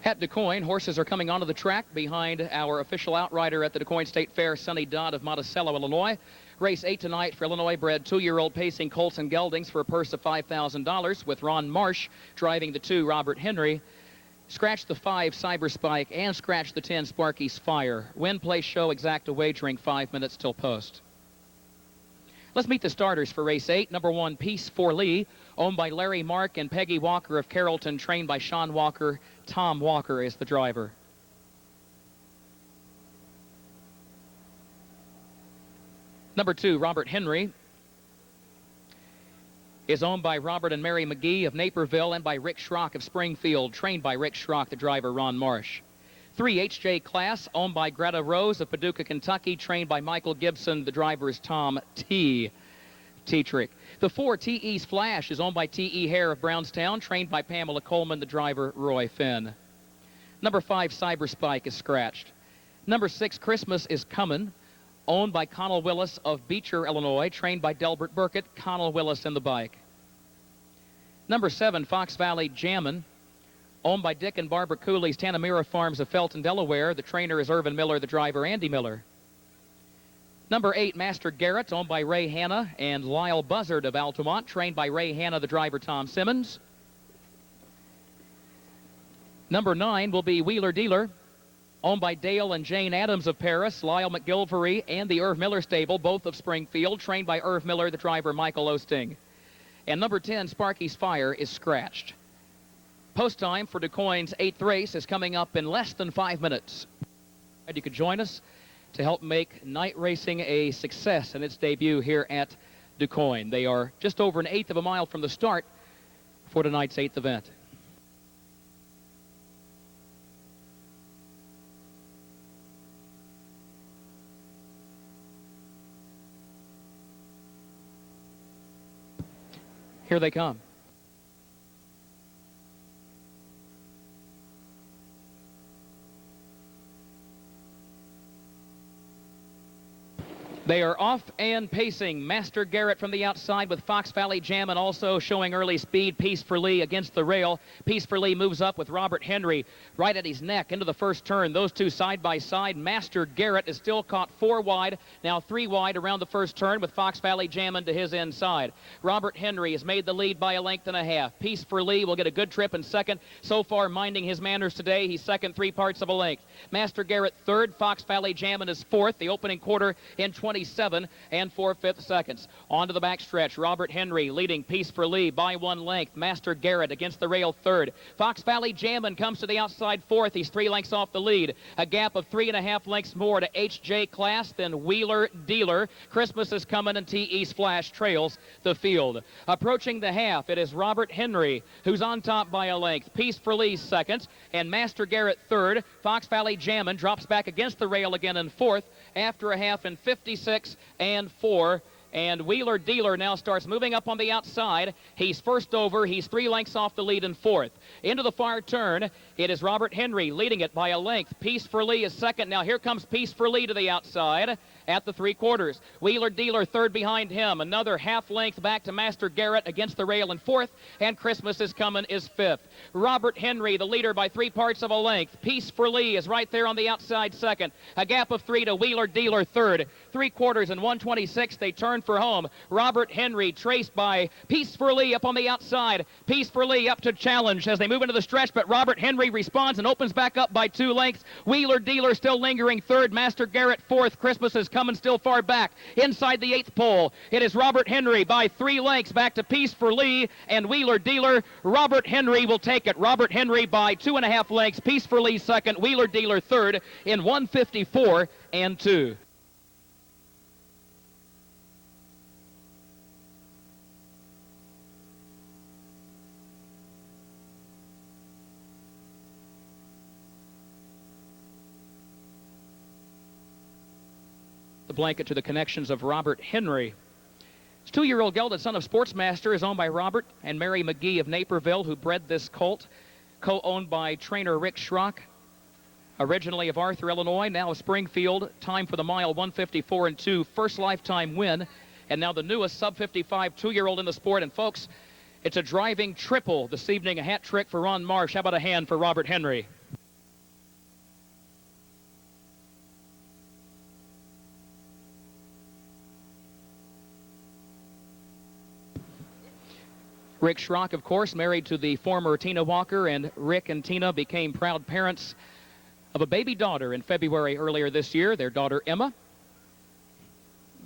At DuQuoin, horses are coming onto the track behind our official outrider at the DuQuoin State Fair, Sonny Dodd of Monticello, Illinois. Race 8 tonight for Illinois-bred 2-year-old pacing colts and geldings for a purse of $5,000 with Ron Marsh driving the 2, Robert Henry. Scratch the 5, Cyber Spike, and scratch the 10, Sparky's Fire. Win, play, show, exacta wagering, 5 minutes till post. Let's meet the starters for race 8. Number 1, Peace for Lee, owned by Larry Mark and Peggy Walker of Carrollton, trained by Sean Walker. Tom Walker is the driver. Number 2, Robert Henry, is owned by Robert and Mary McGee of Naperville and by Rick Schrock of Springfield, trained by Rick Schrock, the driver, Ron Marsh. 3, HJ Class, owned by Greta Rose of Paducah, Kentucky, trained by Michael Gibson. The driver is Tom Tetrick. The 4, T.E.'s Flash, is owned by T.E. Hare of Brownstown, trained by Pamela Coleman. The driver, Roy Finn. Number 5, Cyber Spike, is scratched. Number 6, Christmas is Comin', owned by Connell Willis of Beecher, Illinois, trained by Delbert Burkett. Connell Willis in the bike. Number 7, Fox Valley Jammin', owned by Dick and Barbara Cooley's Tanamera Farms of Felton, Delaware. The trainer is Irvin Miller, the driver, Andy Miller. Number 8, Master Garrett, owned by Ray Hanna and Lyle Buzzard of Altamont, trained by Ray Hanna, the driver, Tom Simmons. Number 9 will be Wheeler Dealer, owned by Dale and Jane Adams of Paris, Lyle McGilvery, and the Irv Miller stable, both of Springfield, trained by Irv Miller, the driver, Michael Osting. And number 10, Sparky's Fire, is scratched. Post time for DuQuoin's 8th race is coming up in less than 5 minutes. And you could join us to help make night racing a success in its debut here at DuQuoin. They are just over 1/8 of a mile from the start for tonight's 8th event. Here they come. They are off and pacing. Master Garrett from the outside with Fox Valley Jammin' also showing early speed. Peace for Lee against the rail. Peace for Lee moves up with Robert Henry right at his neck into the first turn. Those two side by side. Master Garrett is still caught 4 wide, now 3 wide around the first turn with Fox Valley Jammin' to his inside. Robert Henry has made the lead by 1.5 lengths. Peace for Lee will get a good trip in second. So far, minding his manners today. He's second, 3 parts of a length. Master Garrett third. Fox Valley Jammin' is fourth. The opening quarter in 27 and 4/5 seconds. On to the backstretch. Robert Henry leading Peace for Lee by 1 length. Master Garrett against the rail third. Fox Valley Jammin' comes to the outside fourth. He's 3 lengths off the lead. A gap of 3.5 lengths more to HJ Class, then Wheeler Dealer. Christmas is Coming and T.E.'s Flash trails the field. Approaching the half, it is Robert Henry who's on top by 1 length. Peace for Lee second and Master Garrett third. Fox Valley Jammin' drops back against the rail again in fourth after a half in 56 and 4. And Wheeler Dealer now starts moving up on the outside. He's first over. He's 3 lengths off the lead in fourth. Into the far turn, it is Robert Henry leading it by 1 length. Peace for Lee is second. Now here comes Peace for Lee to the outside at the 3/4. Wheeler Dealer third behind him. Another half length back to Master Garrett against the rail in fourth. And Christmas is Coming is fifth. Robert Henry, the leader by 3 parts of a length. Peace for Lee is right there on the outside second. A gap of 3 to Wheeler Dealer third. 3/4 and 1:26. They turn for home. Robert Henry traced by Peace for Lee up on the outside. Peace for Lee up to challenge as they move into the stretch, but Robert Henry responds and opens back up by 2 lengths. Wheeler Dealer still lingering third. Master Garrett fourth. Christmas is Coming still far back. Inside the 8th pole, it is Robert Henry by 3 lengths back to Peace for Lee and Wheeler Dealer. Robert Henry will take it. Robert Henry by 2.5 lengths. Peace for Lee second. Wheeler Dealer third in 1:54 and 2. The blanket to the connections of Robert Henry. His 2-year-old gelded son of Sportsmaster is owned by Robert and Mary McGee of Naperville, who bred this colt, co-owned by trainer Rick Schrock, originally of Arthur, Illinois, now of Springfield. Time for the mile, 1:54 and 2, first lifetime win, and now the newest sub-55 2-year-old in the sport. And folks, it's a driving triple this evening, a hat trick for Ron Marsh. How about a hand for Robert Henry? Rick Schrock, of course, married to the former Tina Walker, and Rick and Tina became proud parents of a baby daughter in February earlier this year, their daughter Emma.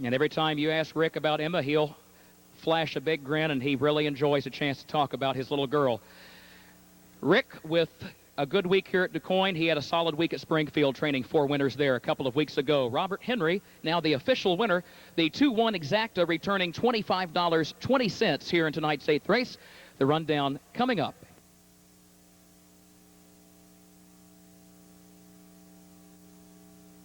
And every time you ask Rick about Emma, he'll flash a big grin, and he really enjoys a chance to talk about his little girl. Rick, with a good week here at DuQuoin. He had a solid week at Springfield, training 4 winners there a couple of weeks ago. Robert Henry, now the official winner, the 2-1 exacta, returning $25.20 here in tonight's 8th race. The rundown coming up.